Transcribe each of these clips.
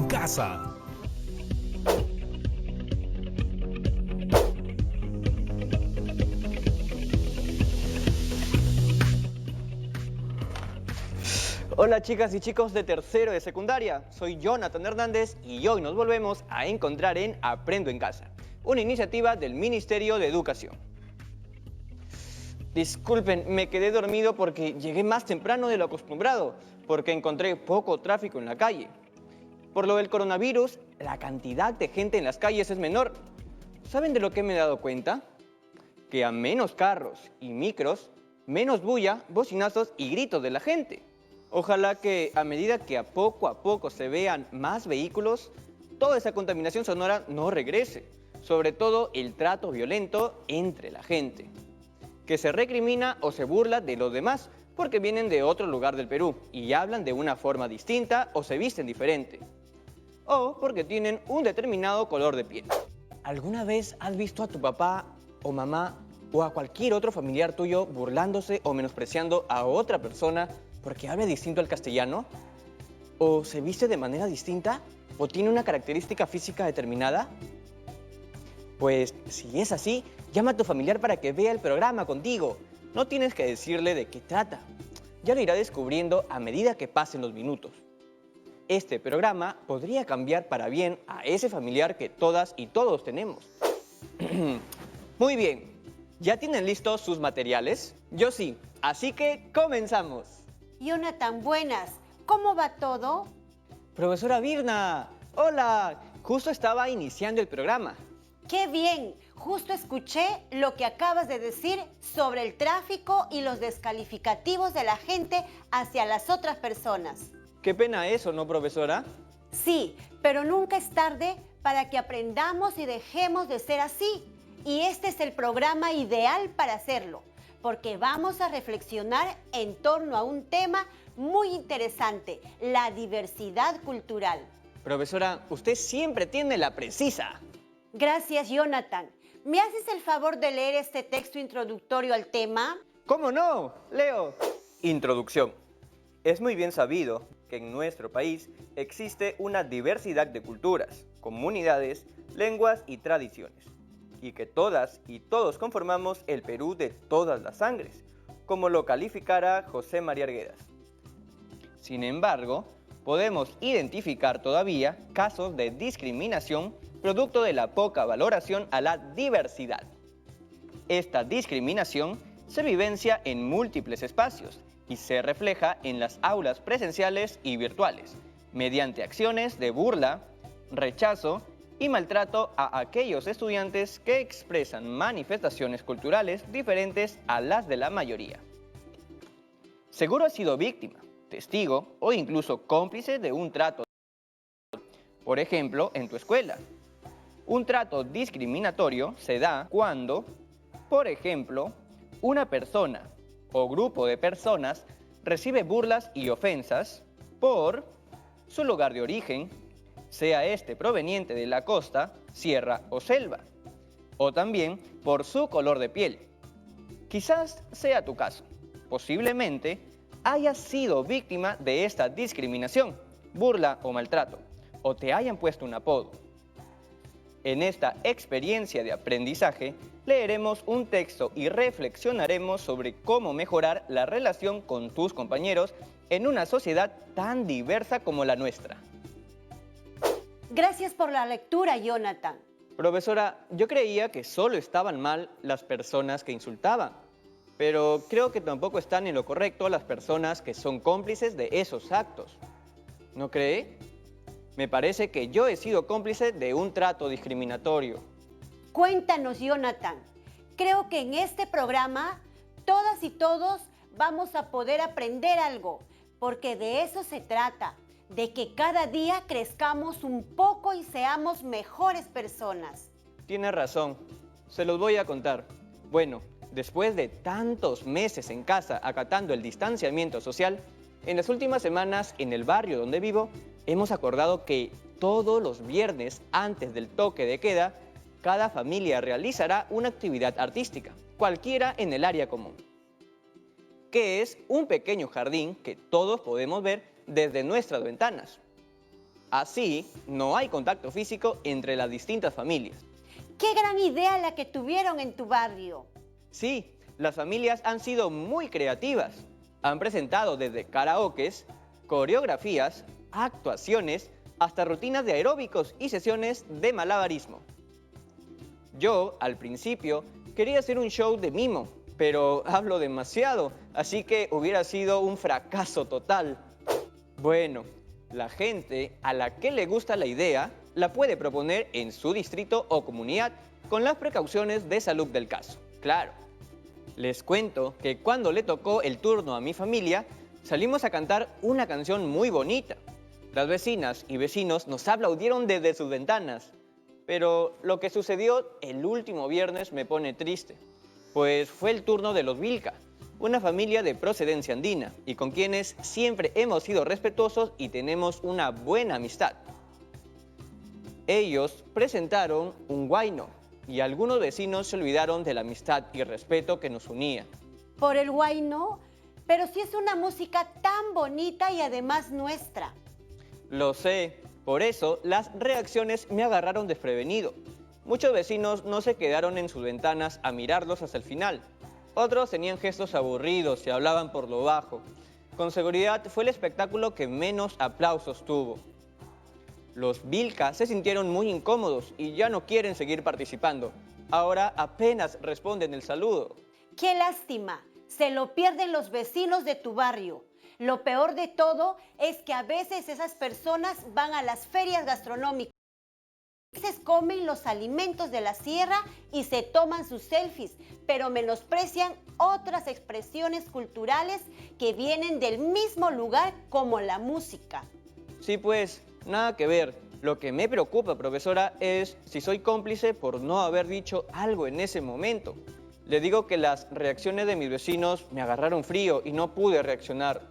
casa. Hola chicas y chicos de tercero de secundaria, soy Jonathan Hernández y hoy nos volvemos a encontrar en Aprendo en Casa, una iniciativa del Ministerio de Educación. Disculpen, me quedé dormido porque llegué más temprano de lo acostumbrado, porque encontré poco tráfico en la calle. Por lo del coronavirus, la cantidad de gente en las calles es menor. ¿Saben de lo que me he dado cuenta? Que a menos carros y micros, menos bulla, bocinazos y gritos de la gente. Ojalá que a medida que a poco se vean más vehículos, toda esa contaminación sonora no regrese. Sobre todo el trato violento entre la gente, que se recrimina o se burla de los demás porque vienen de otro lugar del Perú y hablan de una forma distinta o se visten diferente. O porque tienen un determinado color de piel. ¿Alguna vez has visto a tu papá o mamá o a cualquier otro familiar tuyo burlándose o menospreciando a otra persona porque habla distinto al castellano? ¿O se viste de manera distinta? ¿O tiene una característica física determinada? Pues si es así, llama a tu familiar para que vea el programa contigo. No tienes que decirle de qué trata. Ya lo irá descubriendo a medida que pasen los minutos. Este programa podría cambiar para bien a ese familiar que todas y todos tenemos. Muy bien, ¿ya tienen listos sus materiales? Yo sí, así que comenzamos. Jonathan, buenas. ¿Cómo va todo? Profesora Virna, hola. Justo estaba iniciando el programa. ¡Qué bien! Justo escuché lo que acabas de decir sobre el tráfico y los descalificativos de la gente hacia las otras personas. Qué pena eso, ¿no, profesora? Sí, pero nunca es tarde para que aprendamos y dejemos de ser así. Y este es el programa ideal para hacerlo, porque vamos a reflexionar en torno a un tema muy interesante, la diversidad cultural. Profesora, usted siempre tiene la precisa. Gracias, Jonathan. ¿Me haces el favor de leer este texto introductorio al tema? ¿Cómo no? Leo. Introducción. Es muy bien sabido que en nuestro país existe una diversidad de culturas, comunidades, lenguas y tradiciones, y que todas y todos conformamos el Perú de todas las sangres, como lo calificara José María Arguedas. Sin embargo, podemos identificar todavía casos de discriminación producto de la poca valoración a la diversidad. Esta discriminación se vivencia en múltiples espacios y se refleja en las aulas presenciales y virtuales, mediante acciones de burla, rechazo y maltrato a aquellos estudiantes que expresan manifestaciones culturales diferentes a las de la mayoría. Seguro has sido víctima, testigo o incluso cómplice de un trato, por ejemplo, en tu escuela. Un trato discriminatorio se da cuando, por ejemplo, una persona o grupo de personas recibe burlas y ofensas por su lugar de origen, sea este proveniente de la costa, sierra o selva, o también por su color de piel. Quizás sea tu caso. Posiblemente hayas sido víctima de esta discriminación, burla o maltrato, o te hayan puesto un apodo. En esta experiencia de aprendizaje, leeremos un texto y reflexionaremos sobre cómo mejorar la relación con tus compañeros en una sociedad tan diversa como la nuestra. Gracias por la lectura, Jonathan. Profesora, yo creía que solo estaban mal las personas que insultaban, pero creo que tampoco están en lo correcto las personas que son cómplices de esos actos. ¿No cree? Me parece que yo he sido cómplice de un trato discriminatorio. Cuéntanos, Jonathan. Creo que en este programa todas y todos vamos a poder aprender algo, porque de eso se trata, de que cada día crezcamos un poco y seamos mejores personas. Tiene razón, se los voy a contar. Bueno, después de tantos meses en casa acatando el distanciamiento social, en las últimas semanas en el barrio donde vivo, hemos acordado que todos los viernes antes del toque de queda, cada familia realizará una actividad artística, cualquiera en el área común, que es un pequeño jardín que todos podemos ver desde nuestras ventanas. Así, no hay contacto físico entre las distintas familias. ¡Qué gran idea la que tuvieron en tu barrio! Sí, las familias han sido muy creativas. Han presentado desde karaokes, coreografías, actuaciones, hasta rutinas de aeróbicos y sesiones de malabarismo. Yo, al principio, quería hacer un show de mimo, pero hablo demasiado, así que hubiera sido un fracaso total. Bueno, la gente a la que le gusta la idea la puede proponer en su distrito o comunidad con las precauciones de salud del caso. Claro. Les cuento que cuando le tocó el turno a mi familia, salimos a cantar una canción muy bonita. Las vecinas y vecinos nos aplaudieron desde sus ventanas. Pero lo que sucedió el último viernes me pone triste, pues fue el turno de los Vilca, una familia de procedencia andina y con quienes siempre hemos sido respetuosos y tenemos una buena amistad. Ellos presentaron un huayno y algunos vecinos se olvidaron de la amistad y respeto que nos unía. Por el huayno, pero sí es una música tan bonita y además nuestra. Lo sé, por eso las reacciones me agarraron desprevenido. Muchos vecinos no se quedaron en sus ventanas a mirarlos hasta el final. Otros tenían gestos aburridos y hablaban por lo bajo. Con seguridad fue el espectáculo que menos aplausos tuvo. Los Vilca se sintieron muy incómodos y ya no quieren seguir participando. Ahora apenas responden el saludo. ¡Qué lástima! Se lo pierden los vecinos de tu barrio. Lo peor de todo es que a veces esas personas van a las ferias gastronómicas. A veces comen los alimentos de la sierra y se toman sus selfies, pero menosprecian otras expresiones culturales que vienen del mismo lugar como la música. Sí, pues, nada que ver. Lo que me preocupa, profesora, es si soy cómplice por no haber dicho algo en ese momento. Le digo que las reacciones de mis vecinos me agarraron frío y no pude reaccionar.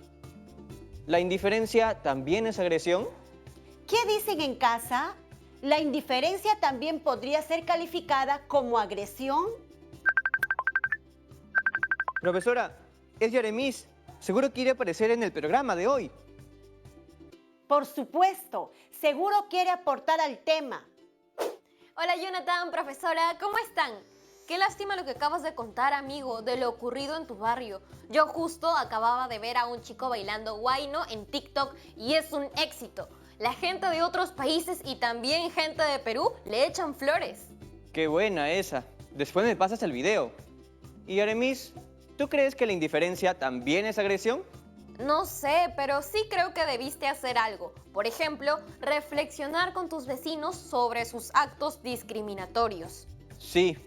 ¿La indiferencia también es agresión? ¿Qué dicen en casa? ¿La indiferencia también podría ser calificada como agresión? Profesora, es Yaremis. Seguro quiere aparecer en el programa de hoy. Por supuesto, seguro quiere aportar al tema. Hola Jonathan, profesora, ¿cómo están? Qué lástima lo que acabas de contar, amigo, de lo ocurrido en tu barrio. Yo justo acababa de ver a un chico bailando huayno en TikTok y es un éxito. La gente de otros países y también gente de Perú le echan flores. Qué buena esa. Después me pasas el video. Y Yaremis, ¿tú crees que la indiferencia también es agresión? No sé, pero sí creo que debiste hacer algo. Por ejemplo, reflexionar con tus vecinos sobre sus actos discriminatorios. Sí.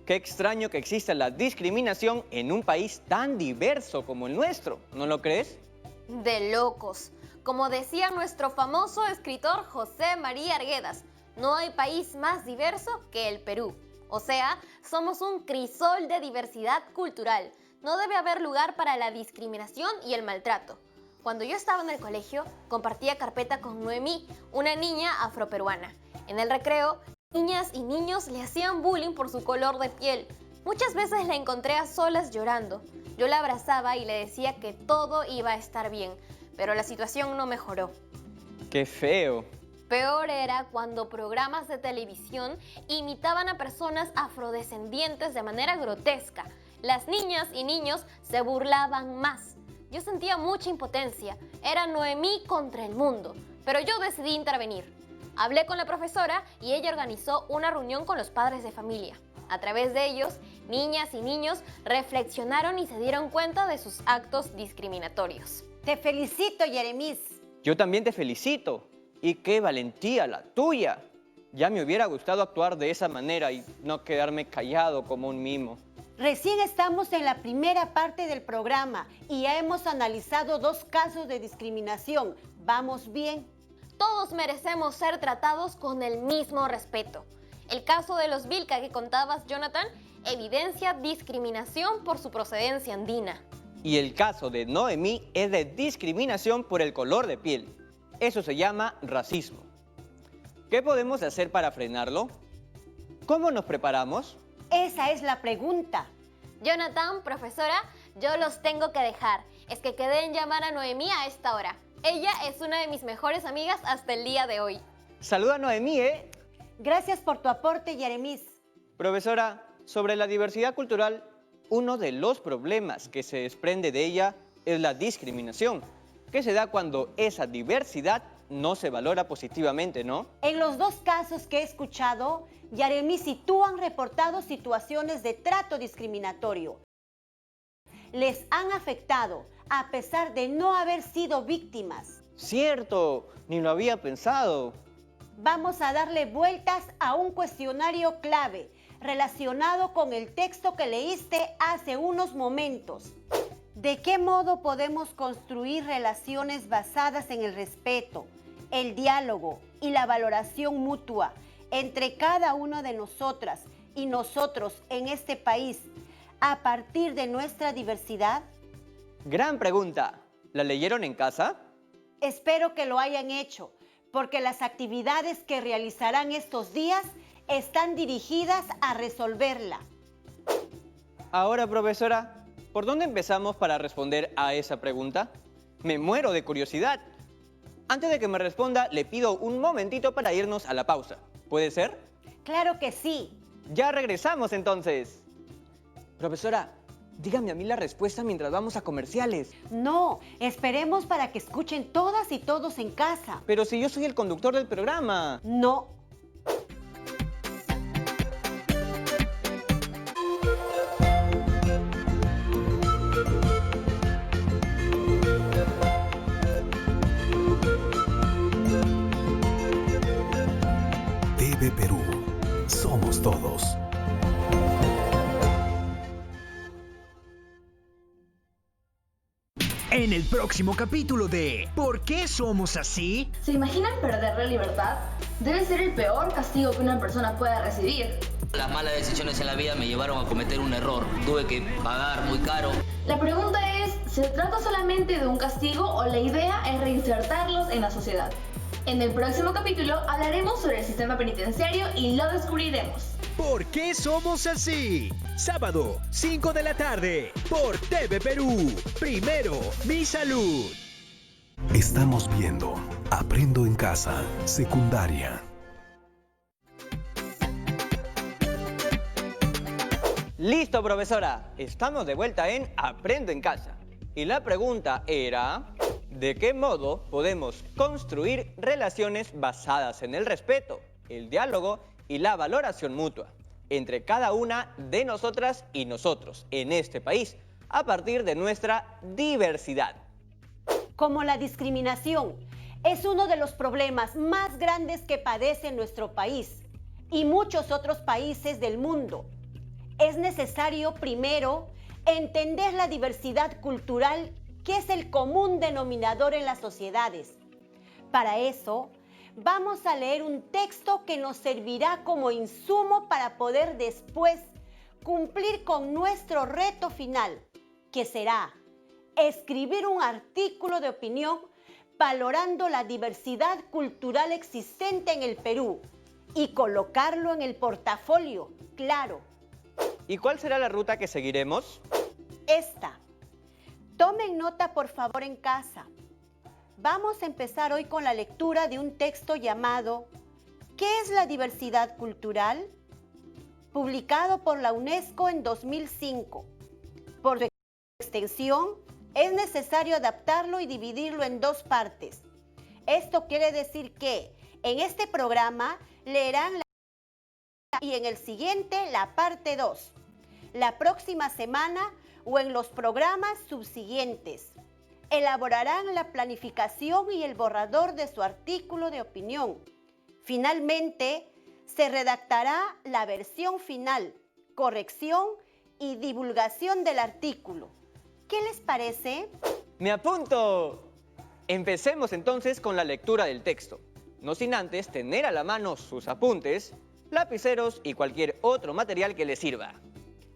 Qué extraño que exista la discriminación en un país tan diverso como el nuestro, ¿no lo crees? De locos. Como decía nuestro famoso escritor José María Arguedas, no hay país más diverso que el Perú. O sea, somos un crisol de diversidad cultural. No debe haber lugar para la discriminación y el maltrato. Cuando yo estaba en el colegio, compartía carpeta con Noemí, una niña afroperuana. En el recreo, niñas y niños le hacían bullying por su color de piel. Muchas veces la encontré a solas llorando. Yo la abrazaba y le decía que todo iba a estar bien, pero la situación no mejoró. ¡Qué feo! Peor era cuando programas de televisión imitaban a personas afrodescendientes de manera grotesca. Las niñas y niños se burlaban más. Yo sentía mucha impotencia. Era Noemí contra el mundo, pero yo decidí intervenir. Hablé con la profesora y ella organizó una reunión con los padres de familia. A través de ellos, niñas y niños reflexionaron y se dieron cuenta de sus actos discriminatorios. Te felicito, Yaremis. Yo también te felicito. Y qué valentía la tuya. Ya me hubiera gustado actuar de esa manera y no quedarme callado como un mimo. Recién estamos en la primera parte del programa y ya hemos analizado 2 casos de discriminación. ¿Vamos bien? Todos merecemos ser tratados con el mismo respeto. El caso de los Vilca que contabas, Jonathan, evidencia discriminación por su procedencia andina. Y el caso de Noemí es de discriminación por el color de piel. Eso se llama racismo. ¿Qué podemos hacer para frenarlo? ¿Cómo nos preparamos? Esa es la pregunta. Jonathan, profesora, yo los tengo que dejar. Es que quedé en llamar a Noemí a esta hora. Ella es una de mis mejores amigas hasta el día de hoy. Saluda a Noemí, ¿eh? Gracias por tu aporte, Yaremis. Profesora, sobre la diversidad cultural, uno de los problemas que se desprende de ella es la discriminación, que se da cuando esa diversidad no se valora positivamente, ¿no? En los dos casos que he escuchado, Yaremis y tú han reportado situaciones de trato discriminatorio. Les han afectado a pesar de no haber sido víctimas. Cierto, ni lo había pensado. Vamos a darle vueltas a un cuestionario clave relacionado con el texto que leíste hace unos momentos. ¿De qué modo podemos construir relaciones basadas en el respeto, el diálogo y la valoración mutua entre cada una de nosotras y nosotros en este país a partir de nuestra diversidad? Gran pregunta. ¿La leyeron en casa? Espero que lo hayan hecho, porque las actividades que realizarán estos días están dirigidas a resolverla. Ahora, profesora, ¿por dónde empezamos para responder a esa pregunta? Me muero de curiosidad. Antes de que me responda, le pido un momentito para irnos a la pausa. ¿Puede ser? Claro que sí. Ya regresamos entonces. Profesora, dígame a mí la respuesta mientras vamos a comerciales. No, esperemos para que escuchen todas y todos en casa. Pero si yo soy el conductor del programa. No. TV Perú. Somos todos. En el próximo capítulo de ¿Por qué somos así? ¿Se imaginan perder la libertad? Debe ser el peor castigo que una persona pueda recibir. Las malas decisiones en la vida me llevaron a cometer un error. Tuve que pagar muy caro. La pregunta es, ¿se trata solamente de un castigo o la idea es reinsertarlos en la sociedad? En el próximo capítulo hablaremos sobre el sistema penitenciario y lo descubriremos. ¿Por qué somos así? Sábado, 5 de la tarde, por TV Perú. Primero, mi salud. Estamos viendo Aprendo en Casa, secundaria. Listo, profesora. Estamos de vuelta en Aprendo en Casa. Y la pregunta era, ¿de qué modo podemos construir relaciones basadas en el respeto, el diálogo y la valoración mutua entre cada una de nosotras y nosotros en este país a partir de nuestra diversidad? Como la discriminación es uno de los problemas más grandes que padece nuestro país y muchos otros países del mundo, es necesario primero entender la diversidad cultural, que es el común denominador en las sociedades. Para eso, vamos a leer un texto que nos servirá como insumo para poder después cumplir con nuestro reto final, que será escribir un artículo de opinión valorando la diversidad cultural existente en el Perú y colocarlo en el portafolio, claro. ¿Y cuál será la ruta que seguiremos? Esta. Tomen nota, por favor, en casa. Vamos a empezar hoy con la lectura de un texto llamado ¿Qué es la diversidad cultural?, publicado por la UNESCO en 2005. Por su extensión, es necesario adaptarlo y dividirlo en dos partes. Esto quiere decir que en este programa leerán la y en el siguiente la parte 2, la próxima semana o en los programas subsiguientes. Elaborarán la planificación y el borrador de su artículo de opinión. Finalmente, se redactará la versión final, corrección y divulgación del artículo. ¿Qué les parece? ¡Me apunto! Empecemos entonces con la lectura del texto, no sin antes tener a la mano sus apuntes, lapiceros y cualquier otro material que les sirva.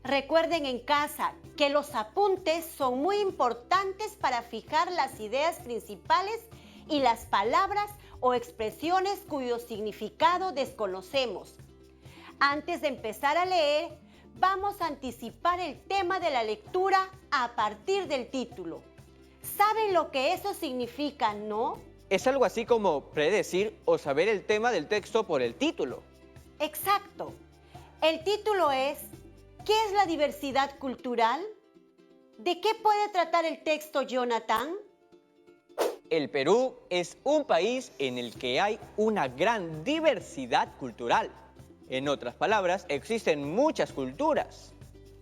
Recuerden en casa que los apuntes son muy importantes para fijar las ideas principales y las palabras o expresiones cuyo significado desconocemos. Antes de empezar a leer, vamos a anticipar el tema de la lectura a partir del título. ¿Saben lo que eso significa, no? Es algo así como predecir o saber el tema del texto por el título. Exacto. El título es ¿qué es la diversidad cultural? ¿De qué puede tratar el texto, Jonathan? El Perú es un país en el que hay una gran diversidad cultural. En otras palabras, existen muchas culturas.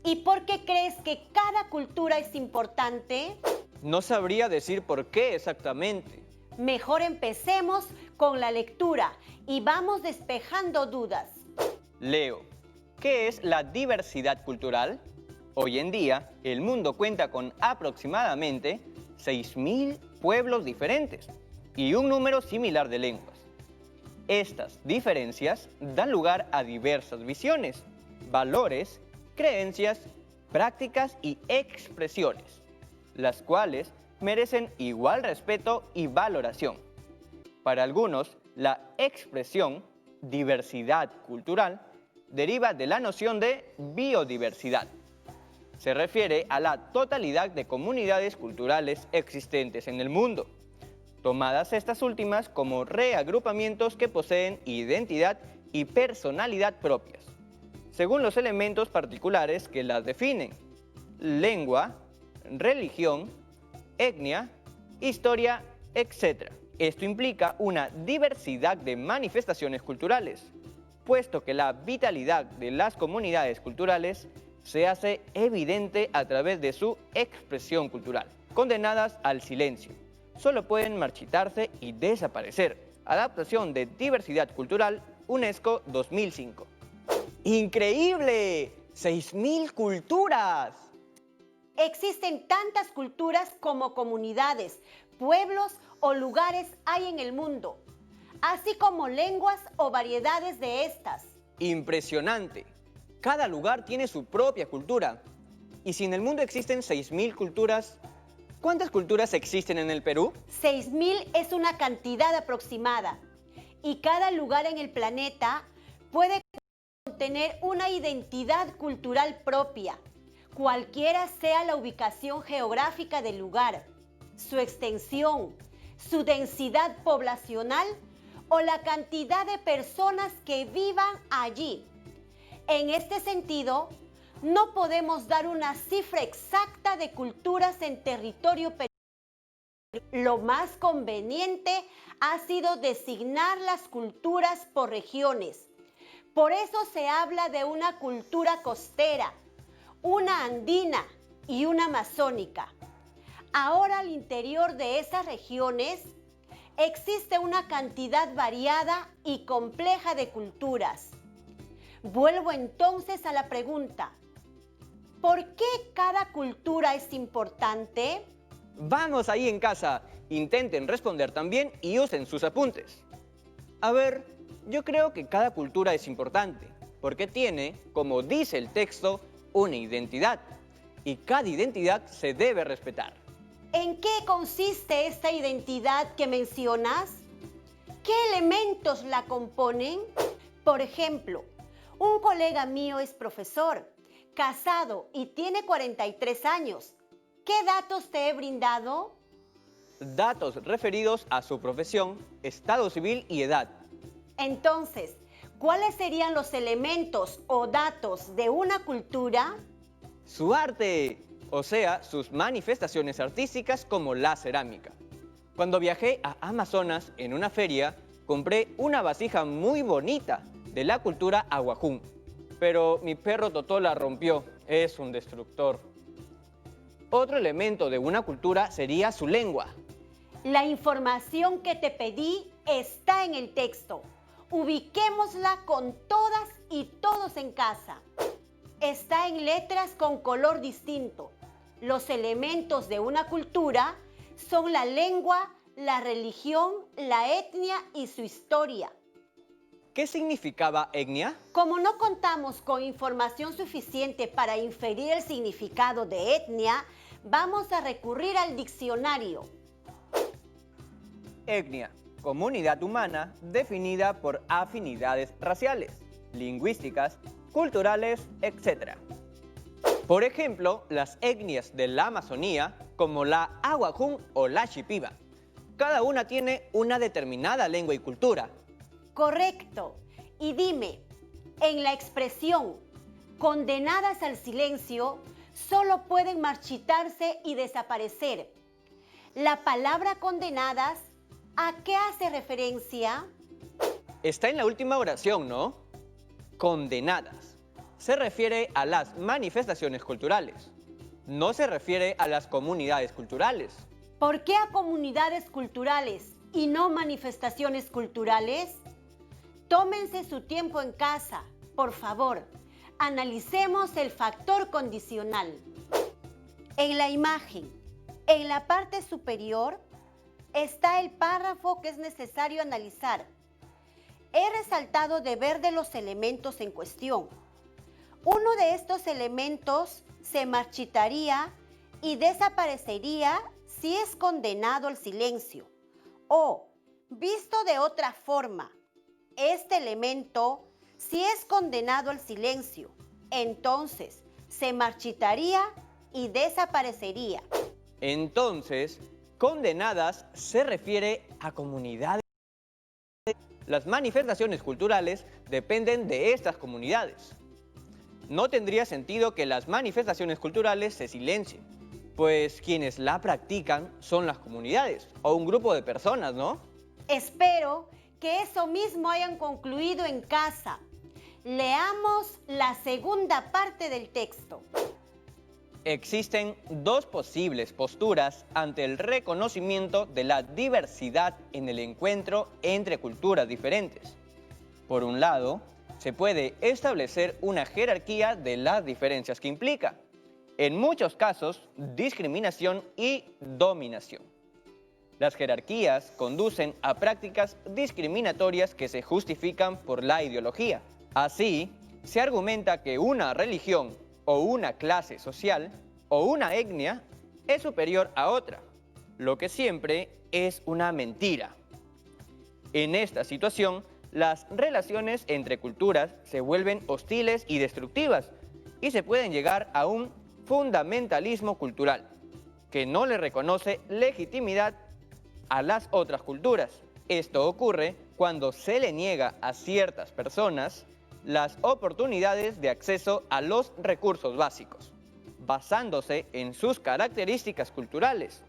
¿Y por qué crees que cada cultura es importante? No sabría decir por qué exactamente. Mejor empecemos con la lectura y vamos despejando dudas. Leo, ¿qué es la diversidad cultural? Hoy en día, el mundo cuenta con aproximadamente 6.000 pueblos diferentes y un número similar de lenguas. Estas diferencias dan lugar a diversas visiones, valores, creencias, prácticas y expresiones, las cuales merecen igual respeto y valoración. Para algunos, la expresión diversidad cultural deriva de la noción de biodiversidad. Se refiere a la totalidad de comunidades culturales existentes en el mundo, tomadas estas últimas como reagrupamientos que poseen identidad y personalidad propias, según los elementos particulares que las definen: lengua, religión, etnia, historia, etc. Esto implica una diversidad de manifestaciones culturales, puesto que la vitalidad de las comunidades culturales se hace evidente a través de su expresión cultural. Condenadas al silencio, solo pueden marchitarse y desaparecer. Adaptación de diversidad cultural, UNESCO 2005. ¡Increíble! ¡6.000 culturas! Existen tantas culturas como comunidades, pueblos o lugares hay en el mundo, así como lenguas o variedades de estas. ¡Impresionante! Cada lugar tiene su propia cultura. Y si en el mundo existen 6.000 culturas, ¿cuántas culturas existen en el Perú? 6.000 es una cantidad aproximada y cada lugar en el planeta puede tener una identidad cultural propia, cualquiera sea la ubicación geográfica del lugar, su extensión, su densidad poblacional o la cantidad de personas que vivan allí. En este sentido, no podemos dar una cifra exacta de culturas en territorio peruano. Lo más conveniente ha sido designar las culturas por regiones. Por eso se habla de una cultura costera, una andina y una amazónica. Ahora, al interior de esas regiones existe una cantidad variada y compleja de culturas. Vuelvo entonces a la pregunta: ¿por qué cada cultura es importante? Vamos ahí en casa, intenten responder también y usen sus apuntes. A ver, yo creo que cada cultura es importante, porque tiene, como dice el texto, una identidad, y cada identidad se debe respetar. ¿En qué consiste esta identidad que mencionas? ¿Qué elementos la componen? Por ejemplo, un colega mío es profesor, casado y tiene 43 años. ¿Qué datos te he brindado? Datos referidos a su profesión, estado civil y edad. Entonces, ¿cuáles serían los elementos o datos de una cultura? Su arte, o sea, sus manifestaciones artísticas como la cerámica. Cuando viajé a Amazonas en una feria, compré una vasija muy bonita de la cultura aguajún, pero mi perro Totó la rompió, es un destructor. Otro elemento de una cultura sería su lengua. La información que te pedí está en el texto. Ubiquémosla con todas y todos en casa. Está en letras con color distinto. Los elementos de una cultura son la lengua, la religión, la etnia y su historia. ¿Qué significaba etnia? Como no contamos con información suficiente para inferir el significado de etnia, vamos a recurrir al diccionario. Etnia, comunidad humana definida por afinidades raciales, lingüísticas, culturales, etc. Por ejemplo, las etnias de la Amazonía, como la Awajún o la Shipiba. Cada una tiene una determinada lengua y cultura. Correcto. Y dime, en la expresión condenadas al silencio, solo pueden marchitarse y desaparecer. La palabra condenadas, ¿a qué hace referencia? Está en la última oración, ¿no? Condenadas. Se refiere a las manifestaciones culturales. No se refiere a las comunidades culturales. ¿Por qué a comunidades culturales y no manifestaciones culturales? Tómense su tiempo en casa, por favor. Analicemos el factor condicional. En la imagen, en la parte superior, está el párrafo que es necesario analizar. He resaltado de verde los elementos en cuestión. Uno de estos elementos se marchitaría y desaparecería si es condenado al silencio. O, visto de otra forma, este elemento, si es condenado al silencio, entonces se marchitaría y desaparecería. Entonces, condenadas se refiere a comunidades. Las manifestaciones culturales dependen de estas comunidades. No tendría sentido que las manifestaciones culturales se silencien, pues quienes la practican son las comunidades o un grupo de personas, ¿no? Espero que eso mismo hayan concluido en casa. Leamos la segunda parte del texto. Existen dos posibles posturas ante el reconocimiento de la diversidad en el encuentro entre culturas diferentes. Por un lado, se puede establecer una jerarquía de las diferencias que implica, en muchos casos, discriminación y dominación. Las jerarquías conducen a prácticas discriminatorias que se justifican por la ideología. Así, se argumenta que una religión o una clase social o una etnia es superior a otra, lo que siempre es una mentira. En esta situación, las relaciones entre culturas se vuelven hostiles y destructivas y se pueden llegar a un fundamentalismo cultural, que no le reconoce legitimidad a las otras culturas. Esto ocurre cuando se le niega a ciertas personas las oportunidades de acceso a los recursos básicos, basándose en sus características culturales,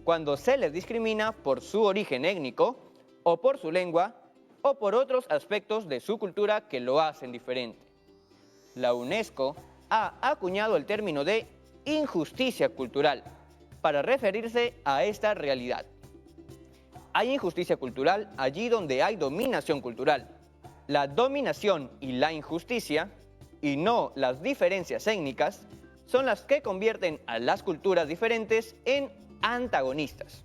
cuando se les discrimina por su origen étnico o por su lengua o por otros aspectos de su cultura que lo hacen diferente. La UNESCO ha acuñado el término de injusticia cultural para referirse a esta realidad. Hay injusticia cultural allí donde hay dominación cultural. La dominación y la injusticia, y no las diferencias étnicas, son las que convierten a las culturas diferentes en antagonistas.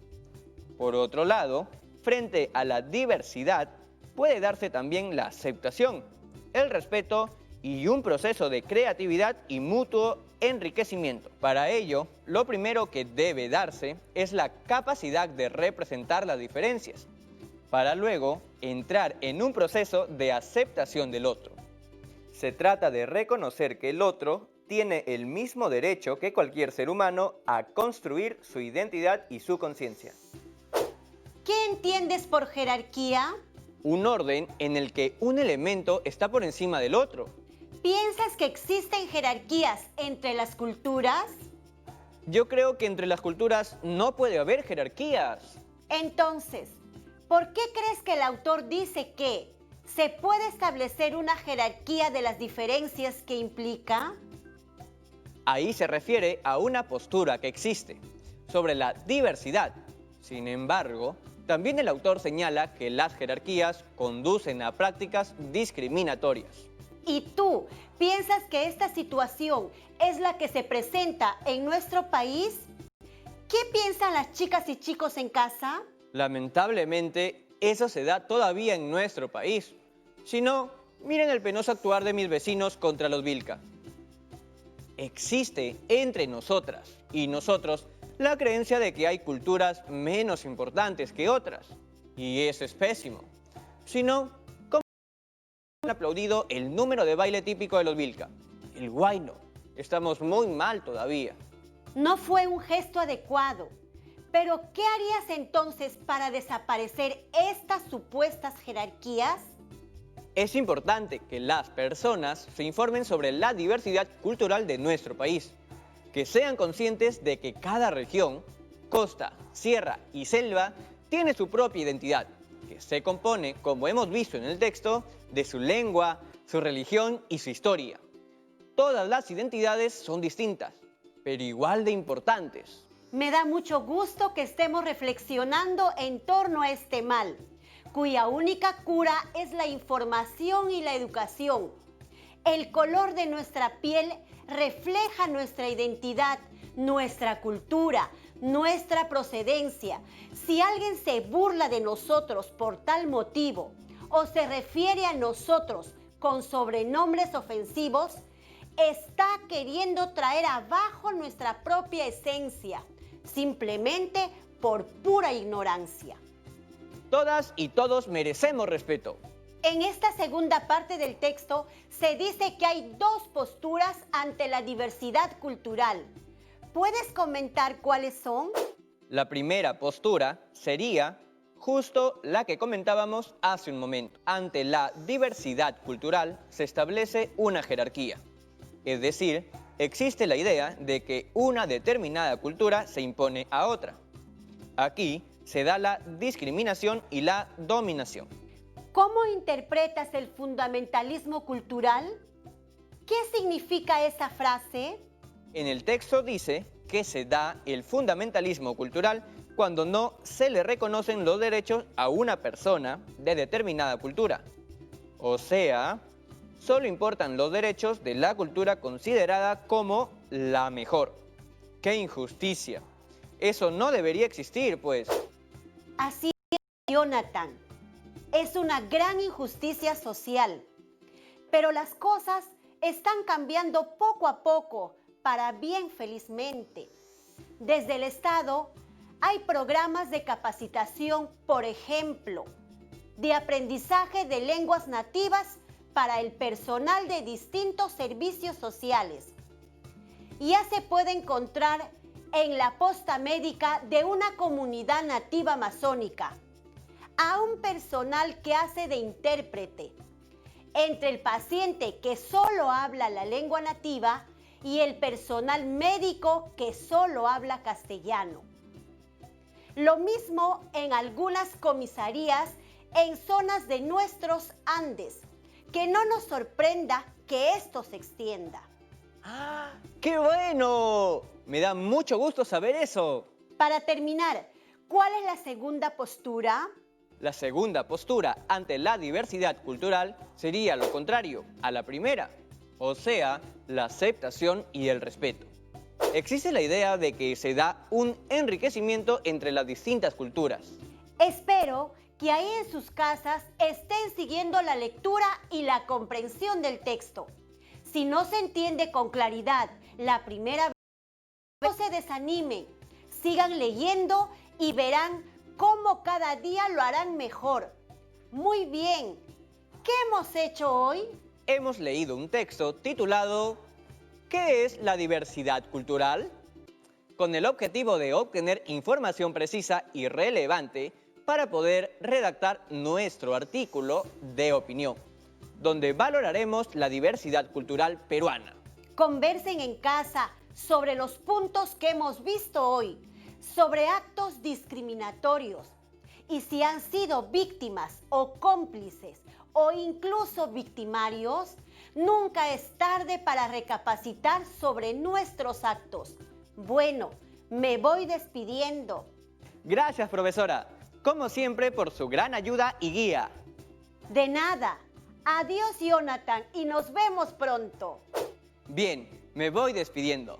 Por otro lado, frente a la diversidad, puede darse también la aceptación, el respeto y un proceso de creatividad y mutuo enriquecimiento. Para ello, lo primero que debe darse es la capacidad de representar las diferencias, para luego entrar en un proceso de aceptación del otro. Se trata de reconocer que el otro tiene el mismo derecho que cualquier ser humano a construir su identidad y su conciencia. ¿Qué entiendes por jerarquía? Un orden en el que un elemento está por encima del otro. ¿Piensas que existen jerarquías entre las culturas? Yo creo que entre las culturas no puede haber jerarquías. Entonces, ¿por qué crees que el autor dice que se puede establecer una jerarquía de las diferencias que implica? Ahí se refiere a una postura que existe sobre la diversidad. Sin embargo, también el autor señala que las jerarquías conducen a prácticas discriminatorias. ¿Y tú piensas que esta situación es la que se presenta en nuestro país? ¿Qué piensan las chicas y chicos en casa? Lamentablemente, eso se da todavía en nuestro país. Si no, miren el penoso actuar de mis vecinos contra los Vilca. Existe entre nosotras y nosotros la creencia de que hay culturas menos importantes que otras. Y eso es pésimo. Si no, ¿cómo han aplaudido el número de baile típico de los Vilca? El huayno. Estamos muy mal todavía. No fue un gesto adecuado. Pero, ¿qué harías entonces para desaparecer estas supuestas jerarquías? Es importante que las personas se informen sobre la diversidad cultural de nuestro país, que sean conscientes de que cada región, costa, sierra y selva tiene su propia identidad, que se compone, como hemos visto en el texto, de su lengua, su religión y su historia. Todas las identidades son distintas, pero igual de importantes. Me da mucho gusto que estemos reflexionando en torno a este mal, cuya única cura es la información y la educación. El color de nuestra piel refleja nuestra identidad, nuestra cultura, nuestra procedencia. Si alguien se burla de nosotros por tal motivo o se refiere a nosotros con sobrenombres ofensivos, está queriendo traer abajo nuestra propia esencia, simplemente por pura ignorancia. Todas y todos merecemos respeto. En esta segunda parte del texto se dice que hay dos posturas ante la diversidad cultural. ¿Puedes comentar cuáles son? La primera postura sería justo la que comentábamos hace un momento. Ante la diversidad cultural se establece una jerarquía. Es decir, existe la idea de que una determinada cultura se impone a otra. Aquí se da la discriminación y la dominación. ¿Cómo interpretas el fundamentalismo cultural? ¿Qué significa esa frase? En el texto dice que se da el fundamentalismo cultural cuando no se le reconocen los derechos a una persona de determinada cultura. O sea, solo importan los derechos de la cultura considerada como la mejor. ¡Qué injusticia! Eso no debería existir, pues. Así es, Jonathan. Es una gran injusticia social. Pero las cosas están cambiando poco a poco, para bien felizmente. Desde el Estado hay programas de capacitación, por ejemplo, de aprendizaje de lenguas nativas para el personal de distintos servicios sociales. Ya se puede encontrar en la posta médica de una comunidad nativa amazónica a un personal que hace de intérprete entre el paciente que solo habla la lengua nativa y el personal médico que solo habla castellano. Lo mismo en algunas comisarías en zonas de nuestros Andes. Que no nos sorprenda que esto se extienda. ¡Ah! ¡Qué bueno! Me da mucho gusto saber eso. Para terminar, ¿cuál es la segunda postura? La segunda postura ante la diversidad cultural sería lo contrario a la primera, o sea, la aceptación y el respeto. Existe la idea de que se da un enriquecimiento entre las distintas culturas. Espero que ahí en sus casas estén siguiendo la lectura y la comprensión del texto. Si no se entiende con claridad la primera vez, no se desanimen, sigan leyendo y verán cómo cada día lo harán mejor. Muy bien, ¿qué hemos hecho hoy? Hemos leído un texto titulado ¿Qué es la diversidad cultural? Con el objetivo de obtener información precisa y relevante para poder redactar nuestro artículo de opinión, donde valoraremos la diversidad cultural peruana. Conversen en casa sobre los puntos que hemos visto hoy, sobre actos discriminatorios y si han sido víctimas o cómplices o incluso victimarios, nunca es tarde para recapacitar sobre nuestros actos. Bueno, me voy despidiendo. Gracias, profesora, como siempre, por su gran ayuda y guía. De nada. Adiós, Jonathan, y nos vemos pronto. Bien, me voy despidiendo.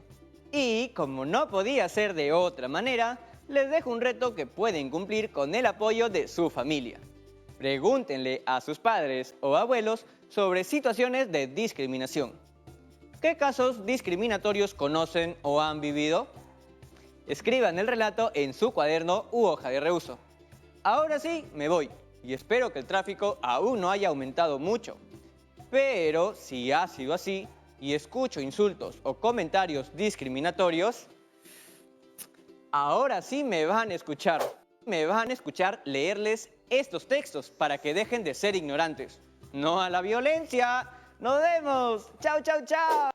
Y, como no podía ser de otra manera, les dejo un reto que pueden cumplir con el apoyo de su familia. Pregúntenle a sus padres o abuelos sobre situaciones de discriminación. ¿Qué casos discriminatorios conocen o han vivido? Escriban el relato en su cuaderno u hoja de reuso. Ahora sí, me voy y espero que el tráfico aún no haya aumentado mucho. Pero si ha sido así, y escucho insultos o comentarios discriminatorios, ahora sí me van a escuchar. Me van a escuchar leerles estos textos para que dejen de ser ignorantes. ¡No a la violencia! ¡Nos vemos! ¡Chao, chao, chao!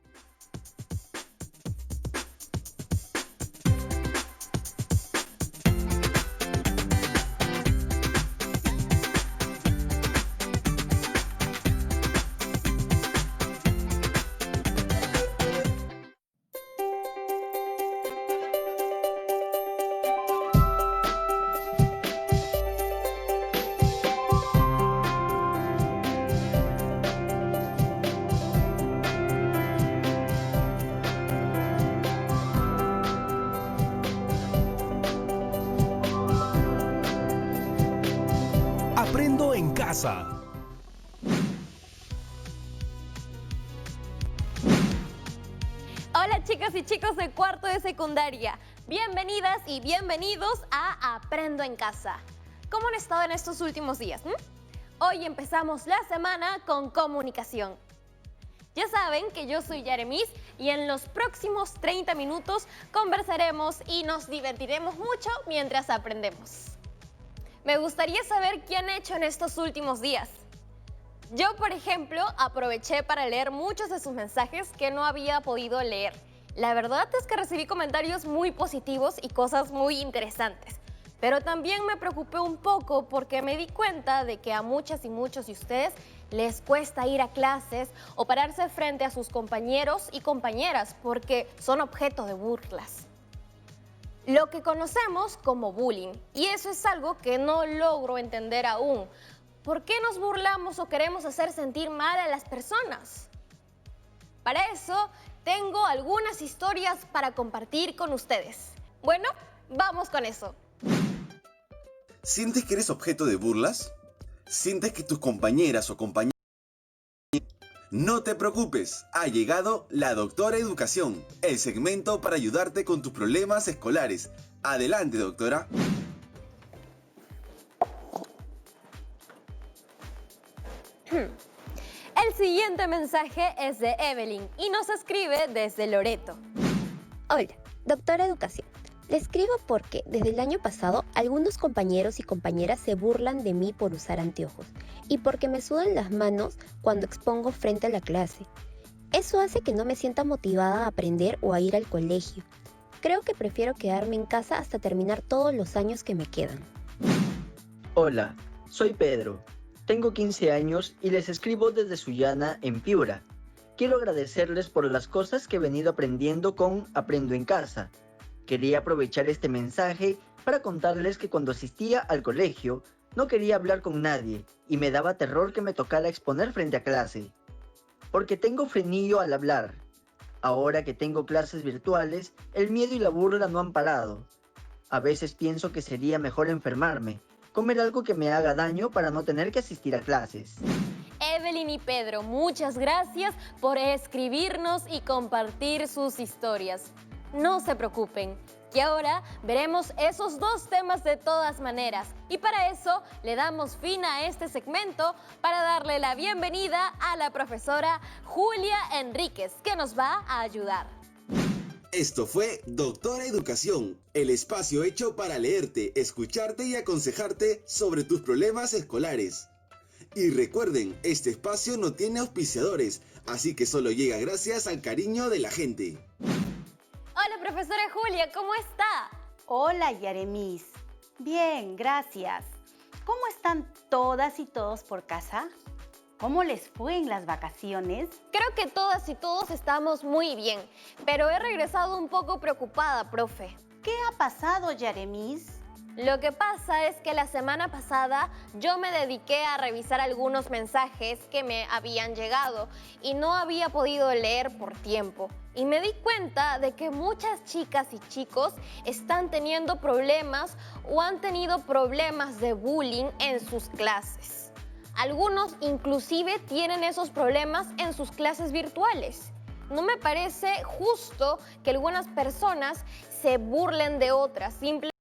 Aprendo en casa. Hola chicas y chicos de cuarto de secundaria. Bienvenidas y bienvenidos a Aprendo en Casa. ¿Cómo han estado en estos últimos días? Hoy empezamos la semana con comunicación. Ya saben que yo soy Yaremis y en los próximos 30 minutos conversaremos y nos divertiremos mucho mientras aprendemos. Me gustaría saber qué han hecho en estos últimos días. Yo, por ejemplo, aproveché para leer muchos de sus mensajes que no había podido leer. La verdad es que recibí comentarios muy positivos y cosas muy interesantes. Pero también me preocupé un poco porque me di cuenta de que a muchas y muchos de ustedes les cuesta ir a clases o pararse frente a sus compañeros y compañeras porque son objeto de burlas. Lo que conocemos como bullying, y eso es algo que no logro entender aún. ¿Por qué nos burlamos o queremos hacer sentir mal a las personas? Para eso, tengo algunas historias para compartir con ustedes. Bueno, vamos con eso. ¿Sientes que eres objeto de burlas? ¿Sientes que tus compañeras o compañeros... No te preocupes, ha llegado la Doctora Educación, el segmento para ayudarte con tus problemas escolares. Adelante, doctora. El siguiente mensaje es de Evelyn y nos escribe desde Loreto. Hola, Doctora Educación. Le escribo porque desde el año pasado algunos compañeros y compañeras se burlan de mí por usar anteojos y porque me sudan las manos cuando expongo frente a la clase. Eso hace que no me sienta motivada a aprender o a ir al colegio. Creo que prefiero quedarme en casa hasta terminar todos los años que me quedan. Hola, soy Pedro. Tengo 15 años y les escribo desde Sullana, en Piura. Quiero agradecerles por las cosas que he venido aprendiendo con Aprendo en Casa. Quería aprovechar este mensaje para contarles que cuando asistía al colegio no quería hablar con nadie y me daba terror que me tocara exponer frente a clase. Porque tengo frenillo al hablar. Ahora que tengo clases virtuales, el miedo y la burla no han parado. A veces pienso que sería mejor enfermarme, comer algo que me haga daño para no tener que asistir a clases. Evelyn y Pedro, muchas gracias por escribirnos y compartir sus historias. No se preocupen, que ahora veremos esos dos temas de todas maneras. Y para eso le damos fin a este segmento para darle la bienvenida a la profesora Julia Enríquez, que nos va a ayudar. Esto fue Doctora Educación, el espacio hecho para leerte, escucharte y aconsejarte sobre tus problemas escolares. Y recuerden, este espacio no tiene auspiciadores, así que solo llega gracias al cariño de la gente. Hola, profesora Julia, ¿cómo está? Hola, Yaremis. Bien, gracias. ¿Cómo están todas y todos por casa? ¿Cómo les fue en las vacaciones? Creo que todas y todos estamos muy bien, pero he regresado un poco preocupada, profe. ¿Qué ha pasado, Yaremis? Lo que pasa es que la semana pasada yo me dediqué a revisar algunos mensajes que me habían llegado y no había podido leer por tiempo. Y me di cuenta de que muchas chicas y chicos están teniendo problemas o han tenido problemas de bullying en sus clases. Algunos inclusive tienen esos problemas en sus clases virtuales. No me parece justo que algunas personas se burlen de otras simplemente